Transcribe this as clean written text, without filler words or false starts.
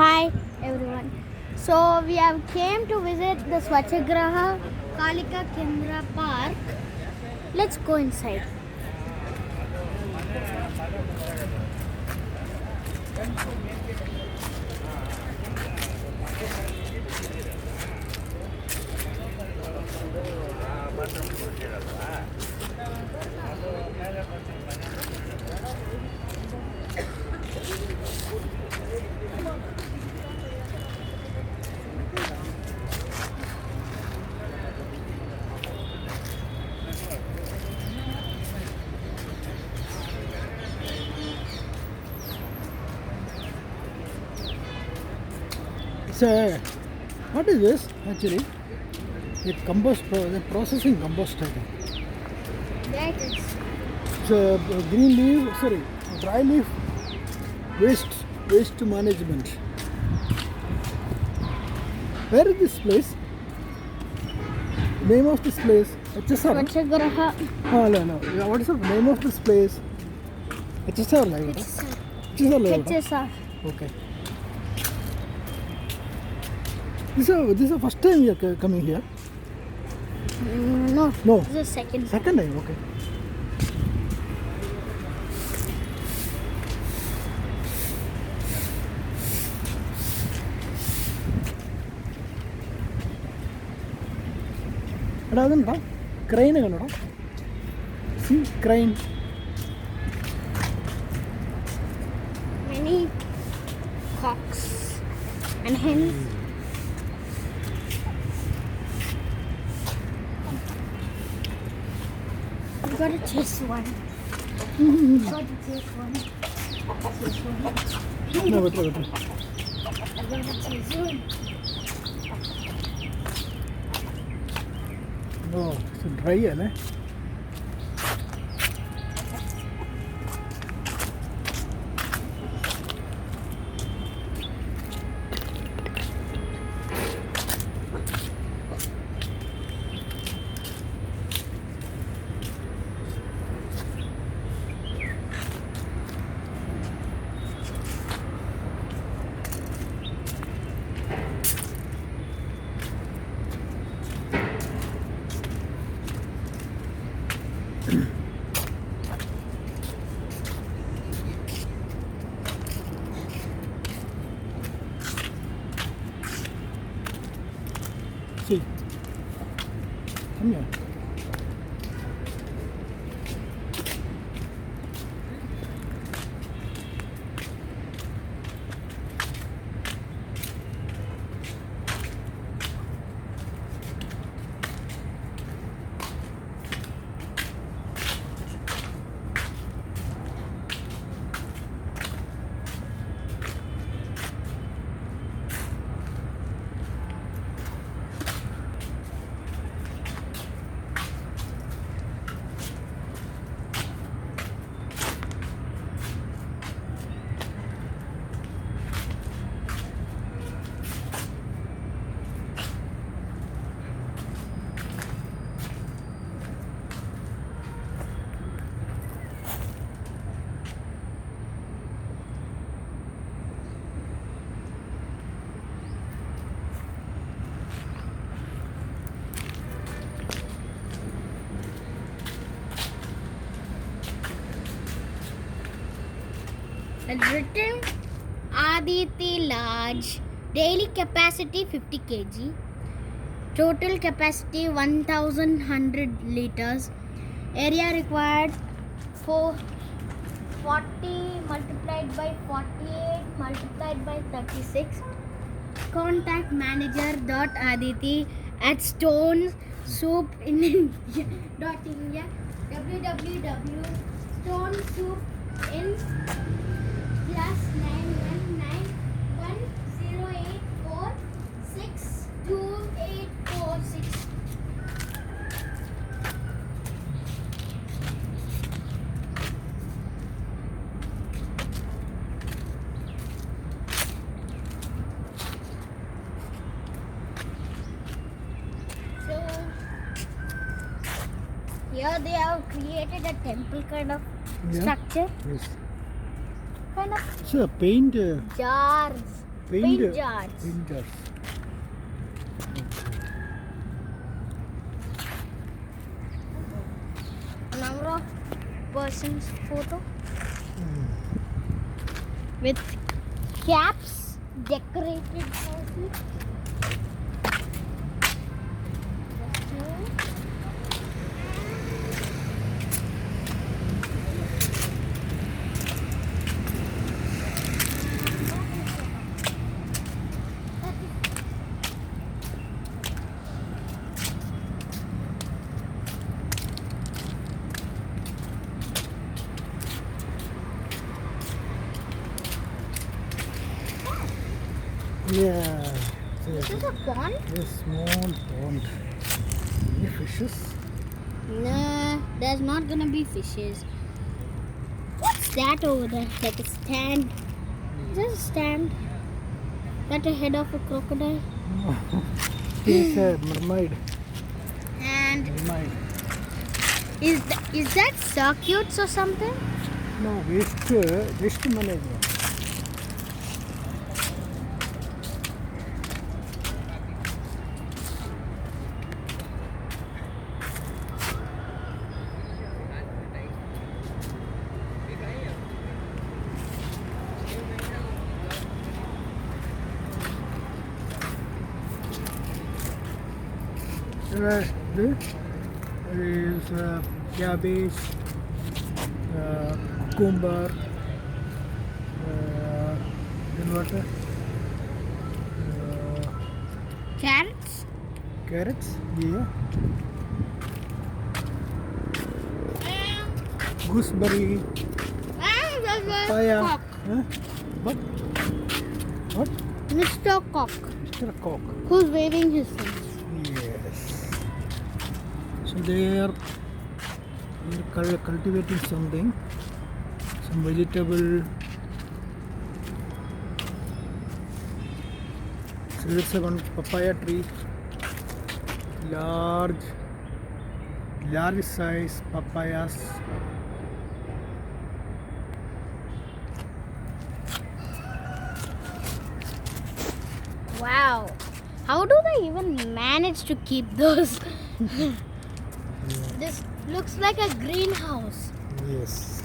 Hi everyone. So we have came to visit the SwachaGraha Kalika Kendra park. Let's go inside. So, what is this actually? The processing compost, I think. Yeah, it is. So, green leaf, dry leaf waste management. Where is this place? Name of this place? HSR. SwachaGraha Oh, no. Yeah, what is the name of this place? HSR, like HSR. HSR. HSR. Okay. This is the first time you are coming here? No. No. This is second. Second time, okay. അതെന്താ crane കണ്ടോ C crane Many cocks and hens. You gotta chase one. You gotta chase one. Chase one. better. You gotta chase one. Oh dry അല്ലേ See, come here. It's written Aditi large, daily capacity 50 kg, total capacity 1100 liters, area required 40 multiplied by 48 multiplied by 36. Contact manager dot Aditi at stonesoupindia www.stonesoupin plus 9191084628846. So here they have created a temple kind of Yeah. structure. Yes. Kind of It's a paint. jars. Paint jars. Paint jars. Number of persons photo with caps decorated houses. Yeah. This is a pond? Yes, small pond. Any fishes? Nah, there's not gonna be fishes. What's that over there? Like a stand? Is that a stand? That the head of a crocodile? It's a mermaid. And Mermaid. is that circuits or something? No, waste management. This is cabbage, cucumber, then what? Carrots? Carrots, yeah. Gooseberry, papaya. Cock. Huh? What? Mr. Cock, Mr. Cock. who's waving his hands. Yes. So they are cultivating something, some vegetable. So there's one papaya tree, large size papayas. Wow. How do they even manage to keep those? This looks like a greenhouse. Yes.